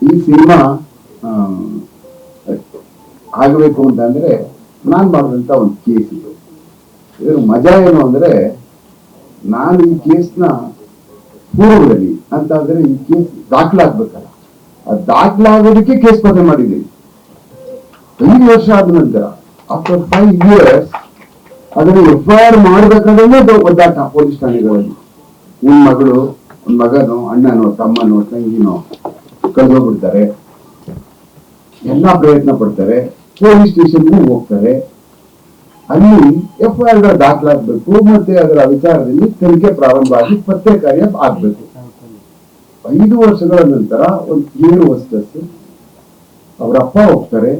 ಈ ಸಿನಿಮಾ ಆಗಬೇಕು ಅಂತಂದ್ರೆ ನಾನು ಮಾಡಿದಂತ ಒಂದು ಕೇಸ್ ಇದು. ಇದ್ರ ಮಜಾ ಏನು ಅಂದ್ರೆ, ನಾನು ಈ ಕೇಸ್ನ ಪೂರ್ವದಲ್ಲಿ ಅಂತ ಅಂದ್ರೆ ಈ ಕೇಸ್ ದಾಖಲಾಗ್ಬೇಕಲ್ಲ, ಆ ದಾಖಲಾಗೋದಕ್ಕೆ ಕೇಸ್ ಸ್ಪರ್ಧೆ ಮಾಡಿದ್ದೀನಿ. 5 ವರ್ಷ ಆದ ನಂತರ ಆಫ್ಟರ್ 5 years ಅದನ್ನು FIR ಮಾಡಬೇಕಾದ್ರೆ ಒದ್ದಾಟ ಪೊಲೀಸ್ ಠಾಣೆಗಳಲ್ಲಿ. ನಿನ್ ಮಗಳು, ಮಗನೋ, ಅಣ್ಣನೋ, ತಮ್ಮನೋ, ತಂಗಿನೋ ಕಳೆದೋಗ್ಬಿಡ್ತಾರೆ, ಎಲ್ಲಾ ಪ್ರಯತ್ನ ಪಡ್ತಾರೆ, ಪೊಲೀಸ್ ಸ್ಟೇಷನ್ಗೂ ಹೋಗ್ತಾರೆ. ಅಲ್ಲಿ FIR ದಾಖಲಾಗಬೇಕು, ಮತ್ತೆ ಅದರ ವಿಚಾರದಲ್ಲಿ ತನಿಖೆ ಪ್ರಾರಂಭ ಆಗಿ ಪತ್ತೆ ಕಾರ್ಯ ಆಗ್ಬೇಕು. 5 ವರ್ಷಗಳ ನಂತರ ಒಂದು ಏಳು ವರ್ಷದಷ್ಟು ಅವ್ರ ಅಪ್ಪ ಹೋಗ್ತಾರೆ,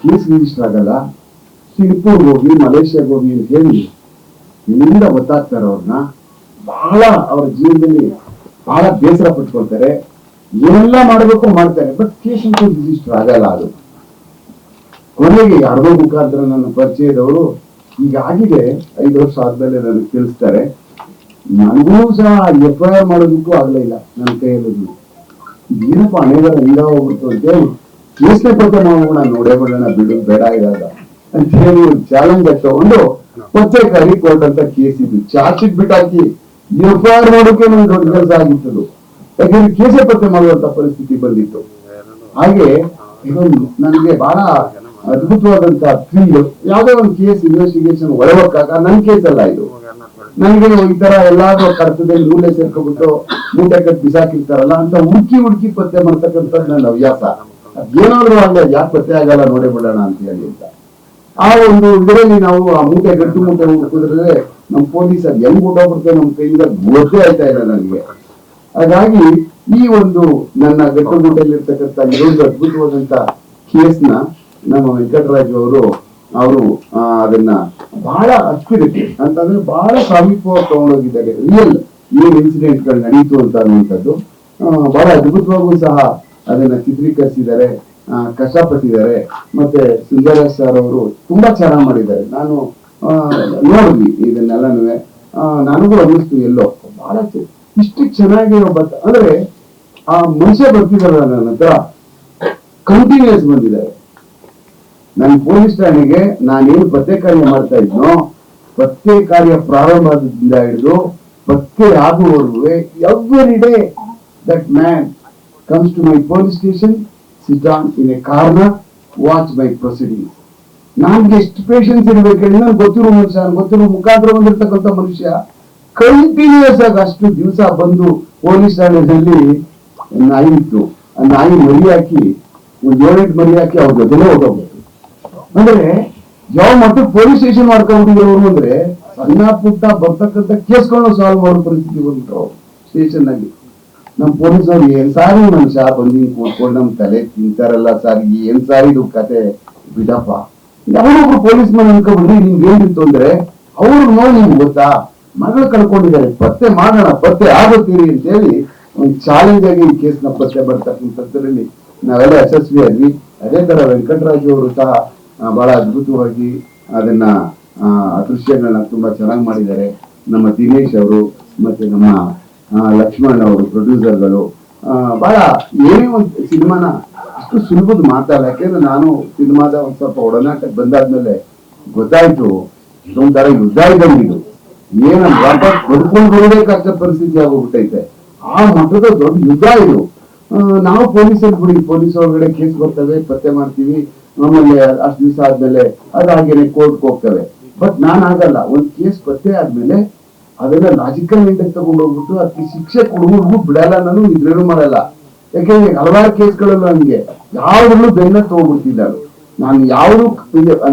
ಕೇಸ್ ರಿಜಿಸ್ಟರ್ ಆಗಲ್ಲ, ಸಿಂಗಪೂರ್ ಹೋಗಿ ಮಲೇಷ್ಯಾಗ ಹೋಗಿ ಅಂತ ಹೇಳಿ ಇಲ್ಲಿಂದ ಗೊತ್ತಾಗ್ತಾರೆ. ಅವ್ರನ್ನ ಬಹಳ ಅವ್ರ ಜೀವನದಲ್ಲಿ ಬಹಳ ಬೇಸರ ಪಟ್ಕೊಳ್ತಾರೆ, ಏನೆಲ್ಲ ಮಾಡಬೇಕು ಮಾಡ್ತಾರೆ, ಬಟ್ ಕೇಸ್ ಅಂತೂ ರಿಜಿಸ್ಟರ್ ಆಗಲ್ಲ. ಅದು ಕೊನೆಗೆ ಯಾರ್ದೋ ಮುಖಾಂತರ ನನ್ನ ಪರಿಚಯದವರು ಈಗಾಗಿದೆ 5 ವರ್ಷ ಆದ್ಮೇಲೆ ನನಗೆ ತಿಳಿಸ್ತಾರೆ, ನನಗೂ ಸಹ FIR ಮಾಡೋದಕ್ಕೂ ಆಗ್ಲೇ ಇಲ್ಲ ನನ್ನ ಕೈಯಲ್ಲಿ. ಏನಪ್ಪ ಅನೇಕ ಹಿಂಗ ಹೋಗ್ಬಿಡ್ತು ಅಂತೇಳಿ ಕೇಸ್ನೇ ಪತ್ತೆ ಮಾಡೋಣ, ನೋಡೇ ಬಿಡೋಣ, ಬಿಡೋದು ಬೇಡ ಇರೋದ ಅಂತ ಹೇಳಿ ಚಾಲೆಂಜ್ ತಗೊಂಡು ಪತ್ತೆಕಾರಿ ಕೋರ್ಟ್ ಅಂತ ಕೇಸ್ ಇದ್ದು ಚಾರ್ಜ್ ಶೀಟ್ ಬಿಟ್ಟಾಕಿ FIR ಮಾಡೋಕೆ ನಮ್ಗೆ ದೊಡ್ಡ ಕೆಲಸ ಆಗಿತ್ತು. ಯಾಕಂದ್ರೆ ಕೇಸೇ ಪತ್ತೆ ಮಾಡುವಂತ ಪರಿಸ್ಥಿತಿ ಬಂದಿತ್ತು. ಹಾಗೆ ಇದೊಂದು ನನಗೆ ಬಹಳ ಅದ್ಭುತವಾದಂತ ಥ್ರಿಲ್. ಯಾವ್ದೋ ಒಂದು ಕೇಸ್ ಇನ್ವೆಸ್ಟಿಗೇಷನ್ ಒಳವಕ್ಕಾಗ ನನ್ನ ಕೇಸ್ ಅಲ್ಲ ಇದು. ನನಗೆ ಈ ತರ ಎಲ್ಲಾದ್ರೂ ಕರ್ತದಲ್ಲಿ ಮೂಲೆ ಸೇರ್ಕೊಬಿಟ್ಟು ಮೂಟೆ ಕಟ್ಟಿ ಬಿಸಾಕಿರ್ತಾರಲ್ಲ ಅಂತ ಹುಡುಕಿ ಪತ್ತೆ ಮಾಡ್ತಕ್ಕಂಥದ್ದು ನನ್ನ ಹವ್ಯಾಸ. ಏನಾದ್ರು ಆಗಲ್ಲ, ಯಾಕೆ ಪತ್ತೆ ಆಗಲ್ಲ ನೋಡೇ ಬಿಡೋಣ ಅಂತ ಹೇಳಿ ಅಂತ ಆ ಒಂದು ಇದರಲ್ಲಿ ನಾವು ಆ ಗಟ್ಟು ಮೂಟೆ ಹುಡುಕಿದ್ರೆ ನಮ್ ಪೊಲೀಸ್ ಅದು ಹೆಂಗ್ ಊಟೋಗ್ಬಿಡ್ತೇವೆ ನಮ್ಮ ಕೈಯಿಂದ ಗೊತ್ತೇ ಆಯ್ತಾ ಇಲ್ಲ ನನಗೆ. ಹಾಗಾಗಿ ಈ ಒಂದು ನನ್ನ ಗಟ್ಟು ಮೂಟೆಯಲ್ಲಿರ್ತಕ್ಕಂಥ ಇನ್ನೊಂದು ಅದ್ಭುತವಾದಂತ ಕೇಸ್ನ ನಮ್ಮ ವೆಂಕಟರಾಜ್ ಅವರು ಅದನ್ನ ಬಹಳ ಅಕ್ಯುರೇಟ್ ಅಂತಂದ್ರೆ ಬಹಳ ಸಮೀಪವಾಗಿ ತಗೊಂಡೋಗಿದ್ದಾರೆ. ರಿಯಲ್ ಏನ್ ಇನ್ಸಿಡೆಂಟ್ ಗಳು ನಡೀತು ಅಂತ ಅನ್ನುವಂಥದ್ದು ಬಹಳ ಅದ್ಭುತವಾಗೂ ಸಹ ಅದನ್ನ ಚಿತ್ರೀಕರಿಸಿದ್ದಾರೆ, ಕಷ್ಟಪಟ್ಟಿದ್ದಾರೆ. ಮತ್ತೆ ಸುಂದರೇಶ್ ಸರ್ ಅವರು ತುಂಬಾ ಚೆನ್ನಾಗಿ ಮಾಡಿದ್ದಾರೆ. ನಾನು ನೋಡಿದ್ವಿ ಇದನ್ನೆಲ್ಲನೂ, ನನಗೂ ಅನ್ನಿಸ್ತು ಎಲ್ಲೋ ಬಹಳ ಇಷ್ಟು ಚೆನ್ನಾಗಿರೋ ಅಂದ್ರೆ ಆ ಮನುಷ್ಯ ಬರ್ತಿದಾರಲ್ಲ ನನ್ನ ಹತ್ರ ಕಂಟಿನ್ಯೂಸ್ ಬಂದಿದ್ದಾರೆ. ನನ್ನ ಪೊಲೀಸ್ ಠಾಣೆಗೆ ನಾನೇನು ಪತ್ತೆ ಕಾರ್ಯ ಮಾಡ್ತಾ ಇದ್ನೋ, ಪತ್ತೆ ಕಾರ್ಯ ಪ್ರಾರಂಭದಿಂದ ಹಿಡಿದು ಪತ್ತೆ ಆಗುವವರೆಗೂ every day that man comes to my police station, sit down in a corner, watch my proceedings. ನನ್ಗೆ ಎಷ್ಟು ಪೇಷನ್ಸ್ ಇರ್ಬೇಕು ಹೇಳಿ, ನನ್ಗೆ ಗೊತ್ತಿರೋ ಮನುಷ್ಯ, ಗೊತ್ತಿರೋ ಮುಖಾಂತರ ಬಂದಿರ್ತಕ್ಕಂಥ ಮನುಷ್ಯ ಕಂಟಿನ್ಯೂಸ್ ಆಗಿ ಅಷ್ಟು ದಿವಸ ಬಂದು ಪೊಲೀಸ್ ಠಾಣೆಯಲ್ಲಿ ನಾಯಿ ಇತ್ತು, ಆ ನಾಯಿ ಮರಿ ಹಾಕಿ ಒಂದು 7-8 ಮರಿ ಹಾಕಿ ಅವ್ರ ಜೊತೆಲೇ ಹೋಗ್ಬೇಕು. ಅಂದ್ರೆ ಯಾವ ಮಟ್ಟಕ್ಕೆ ಪೊಲೀಸ್ ಸ್ಟೇಷನ್ ಮಾಡ್ಕೊಂಡಿರೋರು ಅಂದ್ರೆ ಸಣ್ಣ ಪುಟ್ಟ ಬರ್ತಕ್ಕಂಥ ಕೇಸ್ಗಳನ್ನ ಸಾಲ್ವ್ ಮಾಡೋ ಪರಿಸ್ಥಿತಿ ಬಂದ್ಬಿಟ್ರು ಸ್ಟೇಷನ್ ನಲ್ಲಿ. ನಮ್ ಪೊಲೀಸವ್ರು ಏನ್ ಸಾರಿ ಮನುಷ್ಯ ಬಂದಿ ಕೂತ್ಕೊಂಡು ನಮ್ ತಲೆ ತಿಂತಾರಲ್ಲ ಸರ್, ಏನ್ ಸಾರಿ ಇದು ಕತೆ ಬಿಡಪ್ಪ. ಯಾವೊಬ್ರು ಪೊಲೀಸ್ ಮನ್ ಅನ್ಕೊಂಡ್ರಿ ನಿಮ್ಗೆ ಏನಿತ್ತು ಅಂದ್ರೆ ಅವ್ರು ನೋಡಿ ನಿಮ್ಗೆ ಗೊತ್ತಾ ಮಗಳು ಕಳ್ಕೊಂಡಿದ್ದಾರೆ, ಪತ್ತೆ ಮಾಡೋಣ, ಪತ್ತೆ ಆಗುತ್ತೀರಿ ಅಂತ ಹೇಳಿ ಒಂದು ಚಾಲೆಂಜ್ ಆಗಿ ಈ ಕೇಸ್ನ ಪತ್ತೆ ಬರ್ತಕ್ಕಂಥದ್ರಲ್ಲಿ ನಾವೆಲ್ಲ ಯಶಸ್ವಿ ಆದ್ವಿ. ಅದೇ ತರ ವೆಂಕಟರಾಜ್ ಅವರು ಸಹ ಬಹಳ ಅದ್ಭುತವಾಗಿ ಅದನ್ನ ದೃಶ್ಯಗಳನ್ನ ತುಂಬಾ ಚೆನ್ನಾಗಿ ಮಾಡಿದ್ದಾರೆ. ನಮ್ಮ ದಿನೇಶ್ ಅವರು ಮತ್ತೆ ನಮ್ಮ ಲಕ್ಷ್ಮಣ್ ಅವರು ಪ್ರೊಡ್ಯೂಸರ್ಗಳು ಬಹಳ ಏನೇ ಒಂದು ಸಿನಿಮಾನ ಅಷ್ಟು ಸುಲಭದ ಮಾತಲ್ಲ. ಯಾಕೆಂದ್ರೆ ನಾನು ಸಿನಿಮಾದ ಒಂದ್ ಸ್ವಲ್ಪ ಒಡನಾಟಕ್ಕೆ ಬಂದಾದ್ಮೇಲೆ ಗೊತ್ತಾಯ್ತು ಇದೊಂಥರ ಯುದ್ಧ ಇದ್ದಂಗಿದು, ಏನ ವಾಪಸ್ ಬದುಕೊಂಡು ಬರಬೇಕಾದ ಪರಿಸ್ಥಿತಿ ಆಗೋಗ್ಬಿಟ್ಟೈತೆ. ಆ ಮಟ್ಟದ ದೊಡ್ಡ ಯುದ್ಧ ಇದು. ನಾವು ಪೊಲೀಸರು ಬಿಡಿ, ಪೊಲೀಸ್ ಒಳಗಡೆ ಕೇಸ್ ಬರ್ತವೆ, ಪತ್ತೆ ಮಾಡ್ತೀವಿ, ಆಮೇಲೆ ಅಷ್ಟು ದಿವಸ ಆದ್ಮೇಲೆ ಅದಾಗೇನೆ ಕೋರ್ಟ್ಗೆ ಹೋಗ್ತವೆ. ಬಟ್ ನಾನ್ ಆಗಲ್ಲ, ಒಂದ್ ಕೇಸ್ ಪತ್ತೆ ಆದ್ಮೇಲೆ ಅದನ್ನ ಲಾಜಿಕಲ್ ಇಂಡೆಕ್ಸ್ ತಗೊಂಡು ಹೋಗ್ಬಿಟ್ಟು ಅದಕ್ಕೆ ಶಿಕ್ಷೆ ಕೊಡುವುದು ಬಿಡಲ್ಲ, ನಾನು ಇದ್ರೇನು ಮಾಡಲ್ಲ. ಯಾಕೆಂದ್ರೆ ಹಲವಾರು ಕೇಸ್ಗಳಲ್ಲೂ ಹಂಗೆ ಯಾವ್ದ್ರಲ್ಲೂ ಬೆನ್ನ ತಗೊಂಡ್ಬಿಡ್ತಿದ್ದಾಳು. ನಾನು ಯಾವ್ದು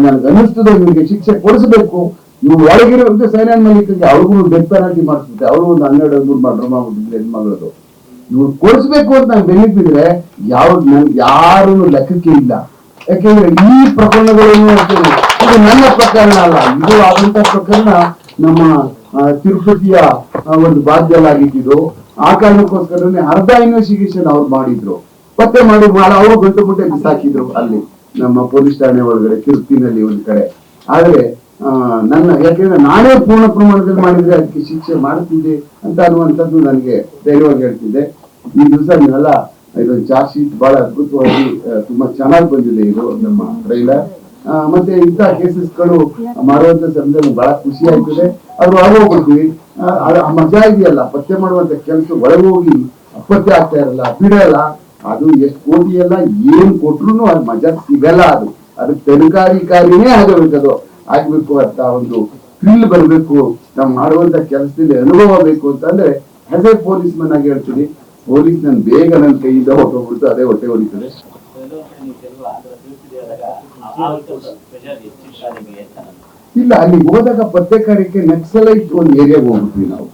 ನನ್ಗೆ ಅನ್ನಿಸ್ತದೆ ಇವ್ರಿಗೆ ಶಿಕ್ಷೆ ಕೊಡಿಸ್ಬೇಕು, ಇವ್ರು ಒಳಗಿರುವಂತೆ ಸೈನ್ಯಾನ್ ಮಲ್ಲಿಕಗೆ ಅವ್ರಿಗೂ ಡೆತ್ ಪೆನಾಲ್ಟಿ ಮಾಡಿಸ್ಬಿಟ್ಟೆ, ಅವ್ರು ಒಂದು 12 ಮರ್ಡರ್ ಮಾಡ್ಬಿಟ್ಟಿದ್ರೆ ಹೆಣ್ಮಗಳದು. ಇವ್ರು ಕೊಡಿಸ್ಬೇಕು ಅಂತ ನಾನು ಬೆನ್ನಿಟ್ಟಿದ್ರೆ ಯಾವ್ದು ನನ್ಗೆ ಯಾರು ಲೆಕ್ಕಕ್ಕೆ ಇಲ್ಲ. ಯಾಕೆಂದ್ರೆ ಈ ಪ್ರಕರಣಗಳನ್ನು ಇದು ನನ್ನ ಪ್ರಕರಣ ಅಲ್ಲ, ಇದು ಆದಂತ ಪ್ರಕರಣ ನಮ್ಮ ತಿರುಪತಿಯ ಒಂದು ಬಾಧ್ಯಲಾಗಿದ್ದು. ಆ ಕಾರಣಕ್ಕೋಸ್ಕರನೇ ಅರ್ಧ ಇನ್ವೆಸ್ಟಿಗೇಷನ್ ಅವ್ರು ಮಾಡಿದ್ರು, ಪತ್ತೆ ಮಾಡಿ ಅವರು ಗಂಟು ಮುಟ್ಟೆ ಬಿಸಾಕಿದ್ರು ಅಲ್ಲಿ ನಮ್ಮ ಪೊಲೀಸ್ ಠಾಣೆ ಒಳಗಡೆ ತಿರುಪತಿನಲ್ಲಿ ಒಂದ್ ಕಡೆ. ಆದ್ರೆ ನನ್ನ ಯಾಕೆಂದ್ರೆ ನಾನೇ ಪೂರ್ಣ ಪ್ರಮಾಣದಲ್ಲಿ ಮಾಡಿದ್ರೆ ಅದಕ್ಕೆ ಶಿಕ್ಷೆ ಮಾಡ್ತಿದ್ದೆ ಅಂತ ಅನ್ನುವಂಥದ್ದು ನನಗೆ ಧೈರ್ಯವಾಗಿ ಹೇಳ್ತಿದ್ದೆ. ಈ ದಿವಸ ನೀವೆಲ್ಲ ಇದೊಂದು ಚಾರ್ಜ್ ಶೀಟ್ ಬಹಳ ಅದ್ಭುತವಾಗಿ ತುಂಬಾ ಚೆನ್ನಾಗಿ ಬಂದಿದೆ ಇದು ನಮ್ಮ ಟ್ರೈಲರ್. ಮತ್ತೆ ಇಂಥ ಕೇಸಸ್ಗಳು ಮಾಡುವಂತ ಸಂದರ್ಭ ಬಹಳ ಖುಷಿ ಆಗ್ತದೆ. ಅದು ಒಳಗೋಗ್ಬಿಡ್ತೀವಿ, ಮಜಾ ಇದೆಯಲ್ಲ ಪತ್ತೆ ಮಾಡುವಂತ ಕೆಲಸ ಒಳಗೆ ಹೋಗಿ ಪತ್ತೆ ಆಗ್ತಾ ಇರಲ್ಲ, ಬಿಡಲ್ಲ. ಅದು ಎಷ್ಟು ಕೋಟಿ ಎಲ್ಲ ಏನ್ ಕೊಟ್ರು ಅದು ಮಜಾ ಸಿಗಲ್ಲ. ಅದಕ್ಕೆ ತನಿಖಾಧಿಕಾರಿನೇ ಆಗಬೇಕದು, ಆಗ್ಬೇಕು ಅಂತ ಒಂದು ಥ್ರಿಲ್ ಬರ್ಬೇಕು. ನಾವು ಮಾಡುವಂತ ಕೆಲಸದಲ್ಲಿ ಅನುಭವ ಬೇಕು ಅಂತಂದ್ರೆ ಆಸ್ ಎ ಪೊಲೀಸ್ ಮನ್ ಆಗಿ ಹೇಳ್ತೀನಿ, ಪೊಲೀಸ್ ನನ್ ಬೇಗ ನನ್ನ ಕೈಯಿಂದ ಹೊಟ್ಟೋಗ್ಬಿಡ್ತು, ಅದೇ ಹೊಟ್ಟೆ ಹೊಡಿತದೆ. ಇಲ್ಲ, ಅಲ್ಲಿ ಹೋದಾಗ ಪತ್ತೆಕಾರಕ್ಕೆ ನಕ್ಸಲೈಟ್ ಒಂದು ಏರಿಯಾಗೆ ಹೋಗ್ಬಿಟ್ವಿ ನಾವು.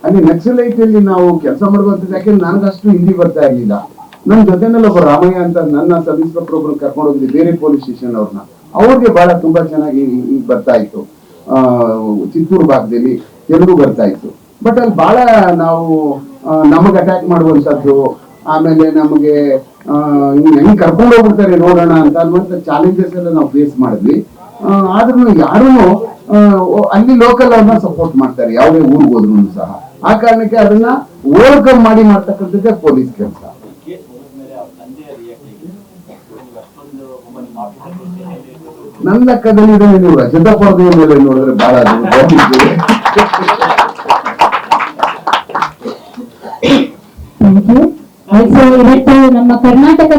ಅಲ್ಲಿ ನಕ್ಸಲೈಟ್ ಅಲ್ಲಿ ನಾವು ಕೆಲಸ ಮಾಡುವಂತದ್ದು, ಯಾಕೆಂದ್ರೆ ನನಗಷ್ಟು ಹಿಂದಿ ಬರ್ತಾ ಇರ್ಲಿಲ್ಲ. ನನ್ನ ಜೊತೆನಲ್ಲಿ ಒಬ್ಬ ರಾಮಯ್ಯ ಅಂತ ನನ್ನ ಸಬ್ ಇನ್ಸ್ಪೆಕ್ಟರ್ ಒಬ್ಬರು ಕರ್ಕೊಂಡು ಹೋಗಿದ್ದೆ, ಬೇರೆ ಪೊಲೀಸ್ ಸ್ಟೇಷನ್ ಅವ್ರನ್ನ. ಅವ್ರಿಗೆ ಬಹಳ ತುಂಬಾ ಚೆನ್ನಾಗಿ ಬರ್ತಾ ಇತ್ತು. ಚಿತ್ತೂರು ಭಾಗದಲ್ಲಿ ತೆಲುಗು ಬರ್ತಾ ಇತ್ತು. ಬಟ್ ಅಲ್ಲಿ ಬಹಳ ನಾವು ನಮಗೆ ಅಟ್ಯಾಕ್ ಮಾಡುವಂತದ್ದು, ಆಮೇಲೆ ನಮಗೆ ಹೆಂಗ್ ಕರ್ಕೊಂಡು ಹೋಗ್ಬಿಡ್ತಾರೆ ನೋಡೋಣ ಅಂತ ಅನ್ನುವಂತ ಚಾಲೆಂಜಸ್ ಎಲ್ಲ ನಾವು ಫೇಸ್ ಮಾಡಿದ್ವಿ. ಆದ್ರೂ ಯಾರು ಅಲ್ಲಿ ಲೋಕಲ್ ಅವ್ರನ್ನ ಸಪೋರ್ಟ್ ಮಾಡ್ತಾರೆ, ಯಾವುದೇ ಊರಿಗೆ ಹೋದ್ರು ಸಹ. ಆ ಕಾರಣಕ್ಕೆ ಅದನ್ನ ಓವರ್ಕಮ್ ಮಾಡಿ ಮಾಡ್ತಕ್ಕಂಥದ್ದೇ ಪೊಲೀಸ್ ಕೆಲಸ. ನನ್ನ ಲೆಕ್ಕದಲ್ಲಿ ನೀವು ರಜತ ಪರದೆಯ ಮೇಲೆ ನೋಡಿದ್ರೆ ಬಹಳ ಇವತ್ತು ನಮ್ಮ ಕರ್ನಾಟಕ